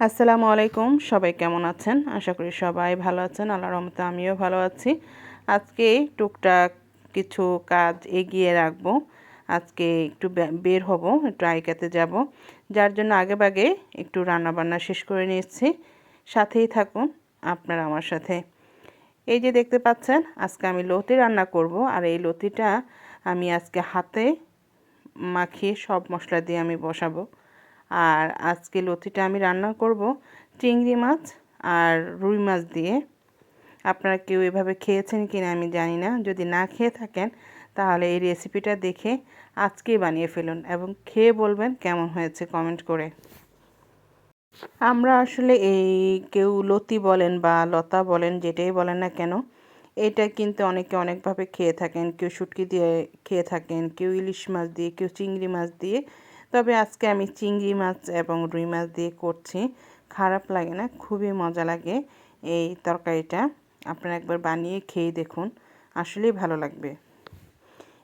আসসালামু আলাইকুম, সবাই কেমন আছেন? আশা করি সবাই ভালো আছেন। আল্লাহর রহমতে আমিও ভালো আছি। আজকে টুকটাক কিছু কাজ এগিয়ে রাখবো। আজকে একটু বের হব, একটু আইকাতে যাব, যার জন্য আগেভাগে একটু রান্নাবান্না শেষ করে নিয়েছি। সাথেই থাকুন আপনারা আমার সাথে। এই যে দেখতে পাচ্ছেন, আজকে আমি লতি রান্না করব। আর এই লতিটা আমি আজকে হাতে মাখিয়ে সব মশলা দিয়ে আমি বসাবো। আর আজকে লতিটা আমি রান্না করব চিংড়ি মাছ আর রুই মাছ দিয়ে। আপনারা কেউ এভাবে খেয়েছেন কিনা আমি জানি না। যদি না খেয়ে থাকেন তাহলে এই রেসিপিটা দেখে আজকেই বানিয়ে ফেলুন এবং খেয়ে বলবেন কেমন হয়েছে কমেন্ট করে। আমরা আসলে এই কেউ লতি বলেন বা লতা বলেন, যেটাই বলেন না কেন, এটা কিন্তু অনেকে অনেকভাবে খেয়ে থাকেন। কেউ শুটকি দিয়ে খেয়ে থাকেন, কেউ ইলিশ মাছ দিয়ে, কেউ চিংড়ি মাছ দিয়ে। তবে আজকে আমি চিংড়ি মাছ এবং রুই মাছ দিয়ে করছি। খারাপ লাগে না, খুবই মজা লাগে এই তরকারিটা। আপনারা একবার বানিয়ে খেয়ে দেখুন, আসলেই ভালো লাগবে।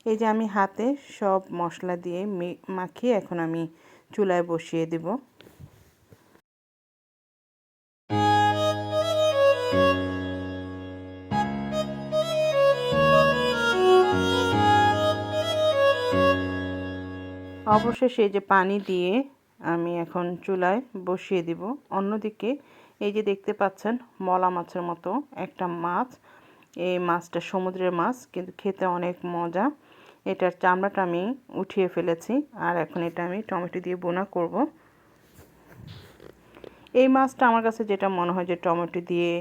এই যে আমি হাতে সব মশলা দিয়ে মাখিয়ে এখন আমি চুলায় বসিয়ে দেব। অবশেষে এই যে পানি দিয়ে আমি এখন চুলায় বসিয়ে দিব। অন্যদিকে এই যে দেখতে পাচ্ছেন মলা মাছের মতো একটা মাছ। এই মাছটা সমুদ্রের মাছ, কিন্তু খেতে অনেক মজা। এটার চামড়াটা আমি উঠিয়ে ফেলেছি। আর এখন এটা আমি টমেটো দিয়ে বোনা করব। এই মাছটা আমার কাছে যেটা মনে হয় যে টমেটো দিয়ে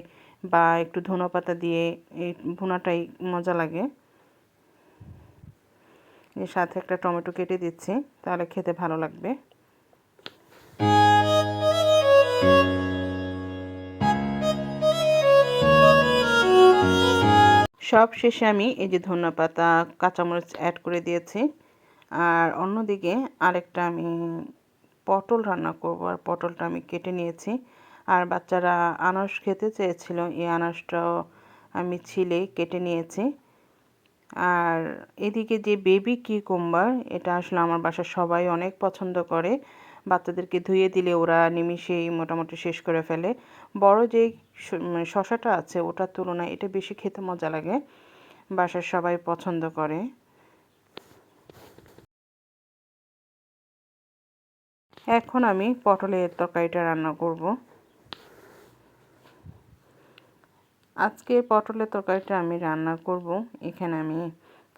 বা একটু ধনেপাতা দিয়ে এই ভুনাটাই মজা লাগে। এর সাথে একটা টমেটো কেটে দিচ্ছি, তাহলে খেতে ভালো লাগবে। সব শেষে আমি এই যে ধনেপাতা কাঁচামরিচ অ্যাড করে দিয়েছি। আর অন্যদিকে আরেকটা আমি পটল রান্না করব, আর পটলটা আমি কেটে নিয়েছি। আর বাচ্চারা আনারস খেতে চেয়েছিল, এই আনারসটাও আমি ছিলে কেটে নিয়েছি। আর এদিকে যে বেবি কিউকাম্বার, এটা আসলে আমার বাসার সবাই অনেক পছন্দ করে। বাচ্চাদেরকে ধুয়ে দিলে ওরা নিমিষেই মোটামুটি শেষ করে ফেলে। বড় যে শশাটা আছে ওটার তুলনায় এটা বেশি খেতে মজা লাগে, বাসার সবাই পছন্দ করে। এখন আমি পটলের তরকারিটা রান্না করব। আজকে পটলের তরকারিটা আমি রান্না করব। এখানে আমি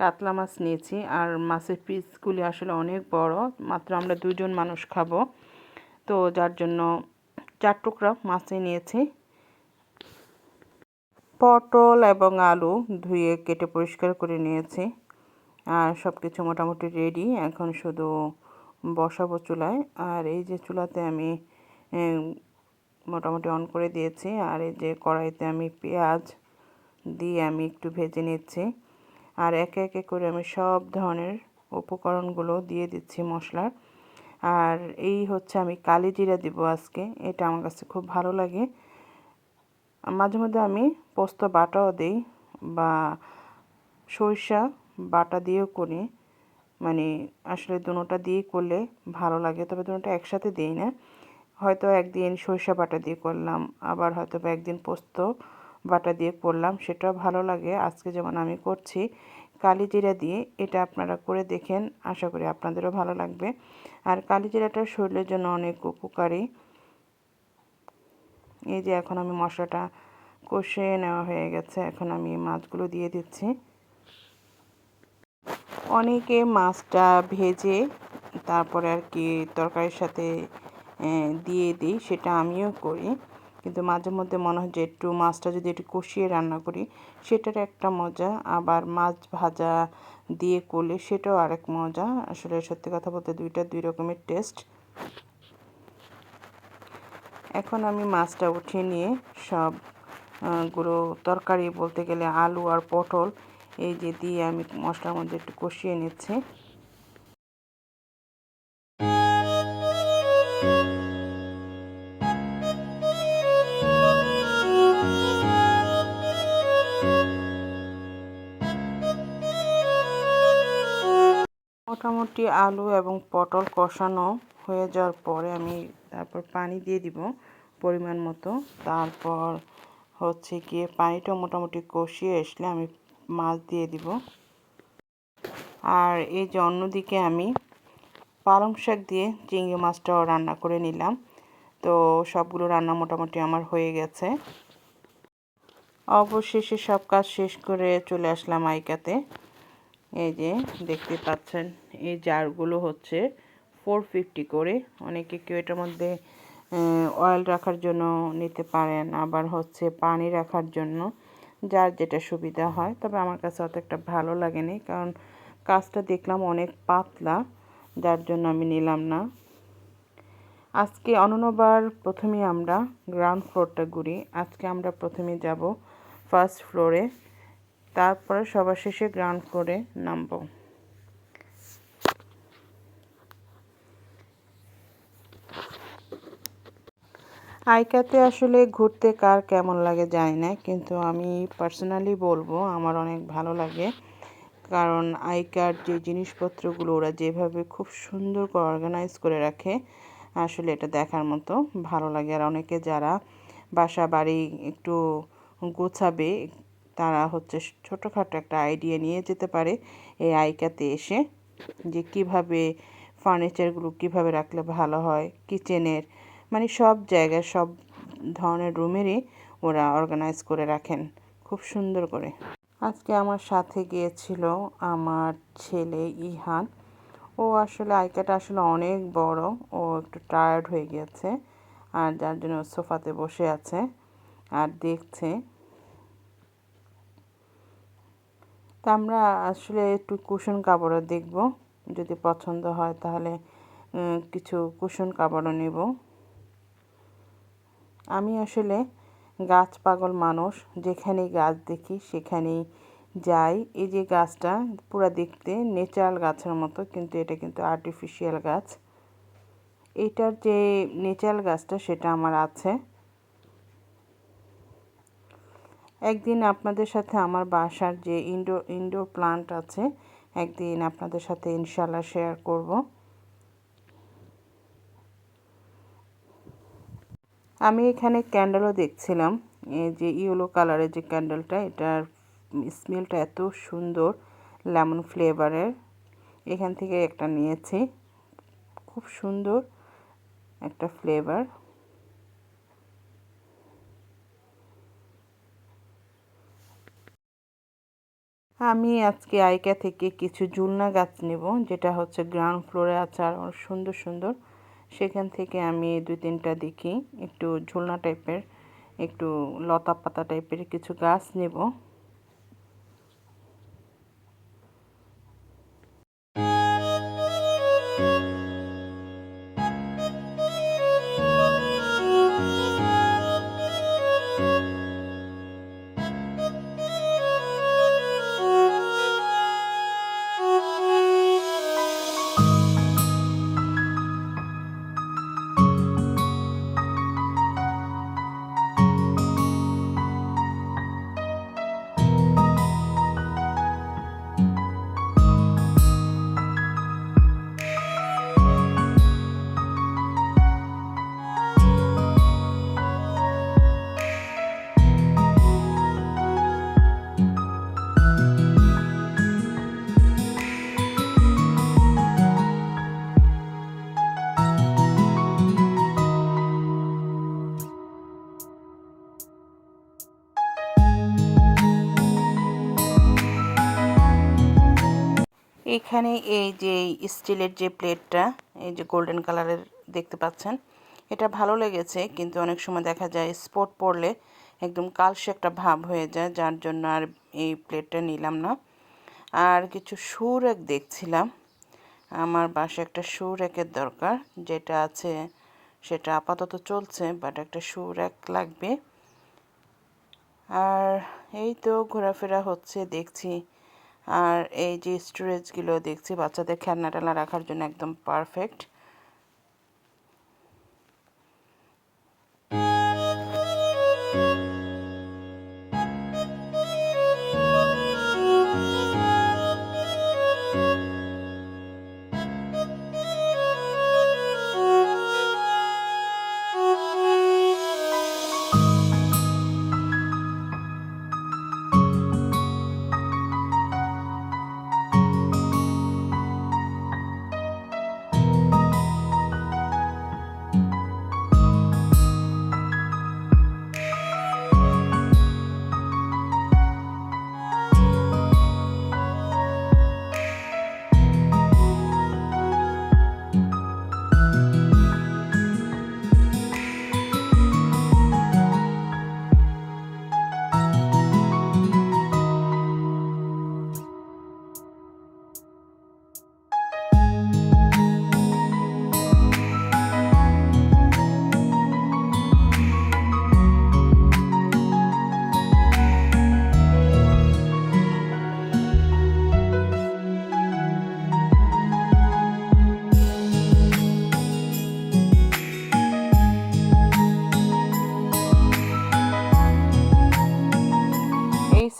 কাতলা মাছ নিয়েছি, আর মাছের পিসগুলি আসলে অনেক বড়, মাত্র আমরা দুজন মানুষ খাবো, তো যার জন্য 4 টুকরা মাছই নিয়েছি। পটল এবং আলু ধুয়ে কেটে পরিষ্কার করে নিয়েছি। আর সব কিছু মোটামুটি রেডি, এখন শুধু বসাবো চুলায়। আর এই যে চুলাতে আমি মোটামুটি অন করে দিয়েছি। আর এই যে কড়াইতে আমি পেঁয়াজ দিয়ে আমি একটু ভেজে নিচ্ছি। আর একে একে করে আমি সব ধরনের উপকরণগুলো দিয়ে দিচ্ছি মশলার। আর এই হচ্ছে আমি কালি জিরা দিব আজকে, এটা আমার কাছে খুব ভালো লাগে। মাঝে মধ্যে আমি পোস্ত বাটাও দিই বা সরিষা বাটা দিয়েও করি। মানে আসলে দুটোটা দিয়ে করলে ভালো লাগে, তবে দুটোটা একসাথে দিই না। হয়তো একদিন সরিষা বাটা দিয়ে করলাম, আবার হয়তো বা একদিন পোস্ত বাটা দিয়ে করলাম, সেটাও ভালো লাগে। আজকে যেমন আমি করছি কালি জিরা দিয়ে, এটা আপনারা করে দেখেন, আশা করি আপনাদেরও ভালো লাগবে। আর কালি জিরাটা শরীরের জন্য অনেক উপকারী। এই যে এখন আমি মশলাটা কষিয়ে নেওয়া হয়ে গেছে, এখন আমি মাছগুলো দিয়ে দিচ্ছি। অনেকে মাছটা ভেজে তারপরে আর কি তরকারির সাথে দিয়ে দিই, সেটা আমিও করি। কিন্তু মাঝে মধ্যে মনে হয় যে একটু মাছটা যদি একটু কষিয়ে রান্না করি সেটার একটা মজা, আবার মাছ ভাজা দিয়ে করলে সেটাও আরেক মজা। আসলে সত্যি কথা বলতে দুইটা দুই রকমের টেস্ট। এখন আমি মাছটা উঠিয়ে নিয়ে সব গুলো তরকারি বলতে গেলে আলু আর পটল এই যে দিয়ে আমি মশলার মধ্যে একটু কষিয়ে নিচ্ছি। মোটামুটি আলু এবং পটল কষানো হয়ে যাওয়ার পরে আমি তারপর পানি দিয়ে দিব পরিমাণ মতো। তারপর হচ্ছে গিয়ে পানিটা মোটামুটি কষিয়ে আসলে আমি মাছ দিয়ে দিব। আর এই যে অন্যদিকে আমি পালং শাক দিয়ে চিংড়ি মাছটাও রান্না করে নিলাম। তো সবগুলো রান্না মোটামুটি আমার হয়ে গেছে। অবশেষে সব কাজ শেষ করে চলে আসলাম আইকাতে। এই যে দেখতে পাচ্ছেন এই জারগুলো হচ্ছে 450 করে। অনেকে কেউ এটার মধ্যে অয়েল রাখার জন্য নিতে পারেন, আবার হচ্ছে পানি রাখার জন্য, যার যেটা সুবিধা হয়। তবে আমার কাছে অত একটা ভালো লাগেনি, কারণ কাজটা দেখলাম অনেক পাতলা, যার জন্য আমি নিলাম না। আজকে অন্যবার প্রথমে আমরা গ্রাউন্ড ফ্লোরটা ঘুরি। আজকে আমরা প্রথমে যাব ফার্স্ট ফ্লোরে, তারপরে সবার শেষে গ্রাউন্ড ফ্লোরে নামবো। আইকাতে আসলে ঘুরতে কার কেমন লাগে জানি না, কিন্তু আমি পার্সোনালি বলবো আমার অনেক ভালো লাগে। কারণ আইকার যে জিনিসপত্রগুলো ওরা যেভাবে খুব সুন্দর করে অর্গানাইজ করে রাখে, আসলে এটা দেখার মতো ভালো লাগে। আর অনেকে যারা বাসা বাড়ি একটু গোছাবে, তারা হচ্ছে ছোটোখাটো একটা আইডিয়া নিয়ে যেতে পারে এই আইকাতে এসে, যে কিভাবে ফার্নিচারগুলো কিভাবে রাখলে ভালো হয়, কিচেনের মানে সব জায়গায় সব ধরনের রুমেরই ওরা অর্গানাইজ করে রাখেন খুব সুন্দর করে। আজকে আমার সাথে গিয়েছিল আমার ছেলে ইহান। ও আসলে আইকাটা আসলে অনেক বড়, ও একটু টায়ার্ড হয়ে গিয়েছে, আর যার জন্য সোফাতে বসে আছে আর দেখছে। তা আমরা আসলে একটু কুশন কাভারও দেখব, যদি পছন্দ হয় তাহলে কিছু কুশন কাভারও নেব। আমি আসলে গাছ পাগল মানুষ, যেখানেই গাছ দেখি সেখানেই যাই। এই যে গাছটা পুরো দেখতে ন্যাচারাল গাছের মতো, কিন্তু এটা কিন্তু আর্টিফিশিয়াল গাছ। এটার যে ন্যাচারাল গাছটা সেটা আমার আছে। একদিন আপনাদের সাথে আমার বাসার যে ইনডোর প্লান্ট আছে, একদিন আপনাদের সাথে ইনশাল্লাহ শেয়ার করব। আমি এখানে ক্যান্ডেলও দেখছিলাম, এই যে ইয়েলো কালারের যে ক্যান্ডেলটা, এটার স্মেলটা এত সুন্দর, লেমন ফ্লেভারের। এখান থেকে একটা নিয়েছি, খুব সুন্দর একটা ফ্লেভার। আমি আজকে আইকা থেকে কিছু ঝুলনা গাছ নেব, যেটা হচ্ছে গ্রাউন্ড ফ্লোরে আছে আর অনেক সুন্দর সুন্দর। সেখান থেকে আমি 2-3টা দেখি একটু ঝুলনা টাইপের, একটু লতা পাতা টাইপের কিছু গাছ নেব। এখানে এই যে স্টিলের যে প্লেটটা, এই যে গোল্ডেন কালারের দেখতে পাচ্ছেন, এটা ভালো লেগেছে, কিন্তু অনেক সময় দেখা যায় স্পট পড়লে একদম কালসে একটা ভাব হয়ে যায়, যার জন্য আর এই প্লেটটা নিলাম না। আর কিছু শু র্যাক দেখছিলাম, আমার বাসায় একটা শু র্যাকের দরকার, যেটা আছে সেটা আপাতত চলছে, বাট একটা শু র্যাক লাগবে। আর এই তো ঘোরাফেরা হচ্ছে, দেখছি। আর এই যে স্টোরেজগুলো দেখছি বাচ্চাদের খেলনা টেলনা রাখার জন্য একদম পারফেক্ট।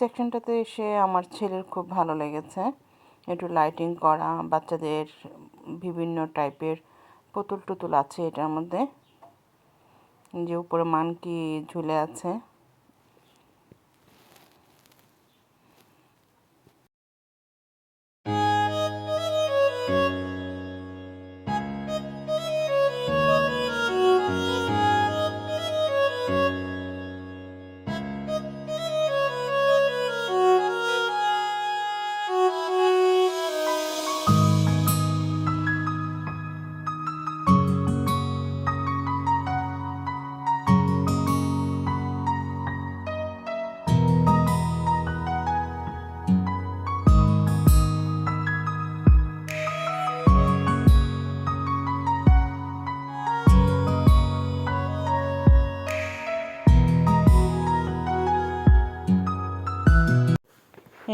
সেকশনটাতে এসে আমার ছেলের খুব ভালো লেগেছে। একটু লাইটিং করা, বাচ্চাদের বিভিন্ন টাইপের পুতুল টুতুল আছে এটার মধ্যে, যে উপরে মানকি ঝুলে আছে।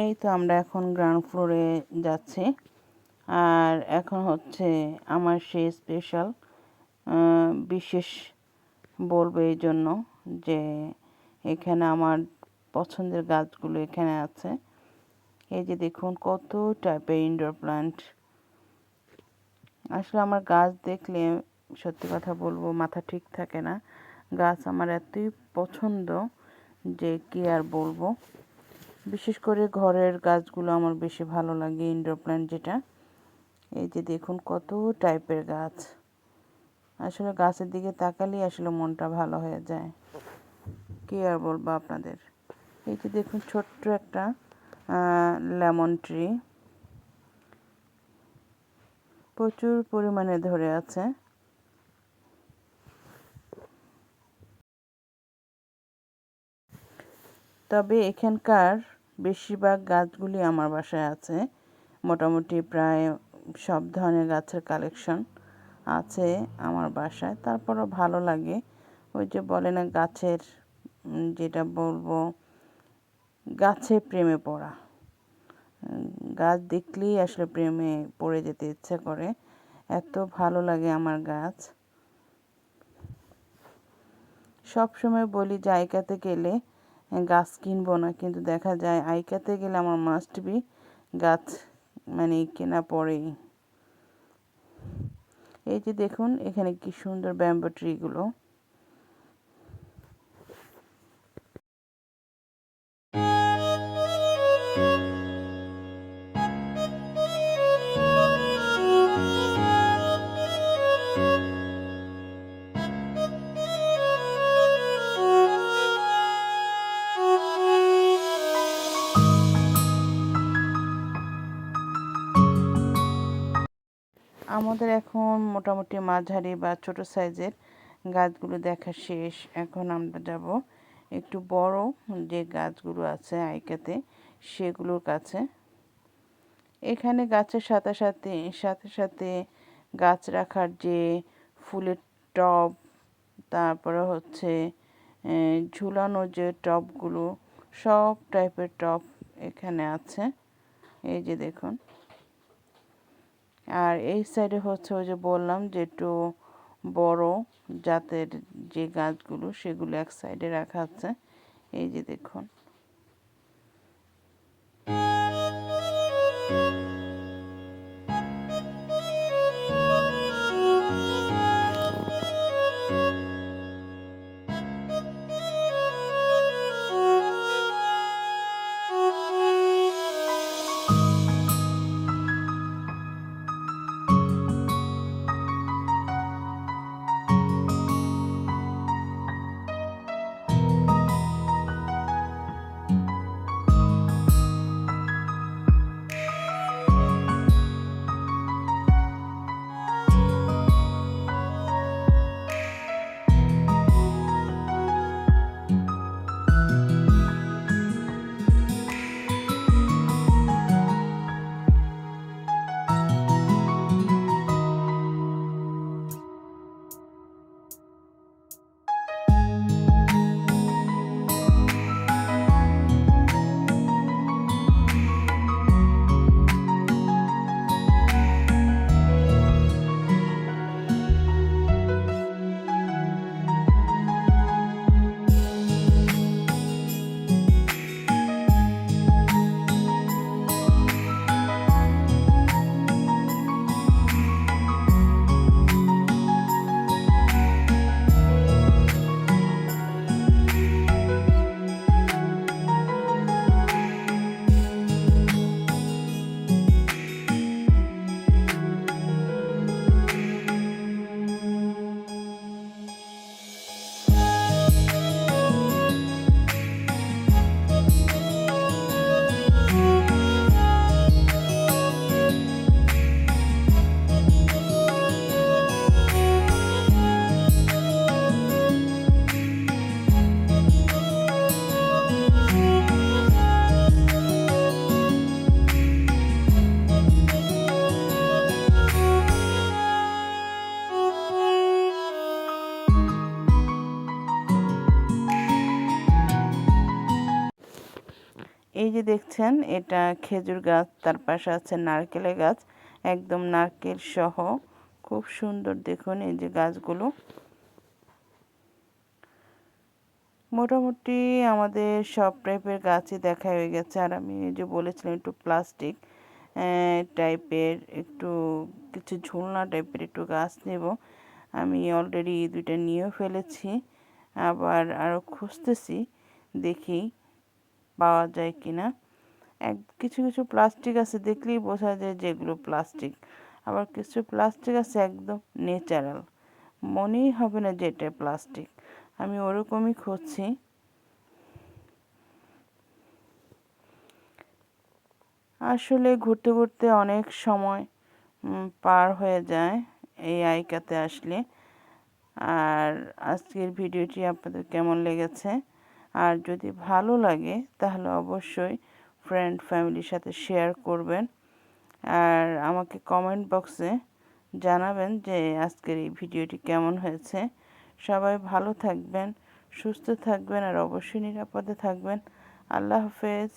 এই তো আমরা এখন গ্রাউন্ড ফ্লোরে যাচ্ছি। আর এখন হচ্ছে আমার সেই স্পেশাল বিশেষ বলবো এই জন্য যে এখানে আমার পছন্দের গাছগুলো এখানে আছে। এই যে দেখুন কত টাইপের ইনডোর প্ল্যান্ট। আসলে আমার গাছ দেখলে সত্যি কথা বলবো মাথা ঠিক থাকে না। গাছ আমার এতই পছন্দ যে কি আর বলবো। বিশেষ করে ঘরের গাছগুলো আমার বেশি ভালো লাগে, ইনডোর প্ল্যান্ট যেটা। এই যে দেখুন কত টাইপের গাছ। আসলে গাছের দিকে তাকালেই আসলে মনটা ভালো হয়ে যায়, কি আর বলবো আপনাদের। এই যে দেখুন ছোট্ট একটা লেমন ট্রি, প্রচুর পরিমাণে ধরে আছে। তবে এখানকার বেশিরভাগ গাছগুলি আমার বাসায় আছে। মোটামুটি প্রায় সব ধরনের গাছের কালেকশন আছে আমার বাসায়। তারপরও ভালো লাগে, ওই যে বলে না গাছের যেটা বলবো, গাছে প্রেমে পড়া। গাছ দেখলেই আসলে প্রেমে পড়ে যেতে ইচ্ছে করে, এত ভালো লাগে আমার গাছ। সব সময় বলি যে আইকাতে গেলে গাছ কিনবো না, কিন্তু দেখা যায় আইকাতে গেলে আমার মাস্ট বি গাছ মানে কেনা পড়েই। এই যে দেখুন এখানে কি সুন্দর ব্যাম্বো ট্রিগুলো। আমাদের এখন মোটামুটি মাঝারি বা ছোট সাইজের গাছগুলো দেখা শেষ। এখন আমরা যাব একটু বড় যে গাছগুলো আছে আইকাতে সেগুলোর কাছে। এখানে গাছের সাথে সাথে সাথে সাথে গাছ রাখার যে ফুলের টব, তারপরে হচ্ছে ঝুলানো যে টবগুলো, সব টাইপের টব এখানে আছে। এই যে দেখুন। আর এই সাইডে হচ্ছে ওই যে বললাম যে একটু বড় জাতের যে গাছগুলো সেগুলো এক সাইডে রাখা আছে। এই যে দেখুন। এই যে দেখছেন এটা খেজুর গাছ, তার পাশে আছে নারকেলের গাছ, একদম নারকেল সহ খুব সুন্দর। দেখুন এই যে গাছগুলো। মোটামুটি আমাদের সব টাইপের গাছই দেখা হয়ে গেছে। আর আমি যে বলেছিলাম একটু প্লাস্টিক টাইপের, একটু কিছু ঝুলনা টাইপের একটু গাছ নেব। আমি অলরেডি দুইটা নিয়েও ফেলেছি, আবার আরও খুঁজতেছি, দেখি পাওয়া যায় কিনা। কিছু কিছু প্লাস্টিক আছে দেখলেই বোঝা যায় যেগুলো প্লাস্টিক, আবার কিছু প্লাস্টিক আছে একদম ন্যাচারাল, মনেই হবে না যে এটা প্লাস্টিক। আমি ওরকমই খুঁজছি। আসলে ঘুরতে ঘুরতে অনেক সময় পার হয়ে যায় এই আইকাতে আসলে। আর আজকের ভিডিওটি আপনাদের কেমন লেগেছে, আর যদি ভালো লাগে তাহলে অবশ্যই ফ্রেন্ড ফ্যামিলির সাথে শেয়ার করবেন। আর আমাকে কমেন্ট বক্সে জানাবেন যে আজকের এই ভিডিওটি কেমন হয়েছে। সবাই ভালো থাকবেন, সুস্থ থাকবেন, আর অবশ্যই নিরাপদে থাকবেন। আল্লাহ হাফেজ।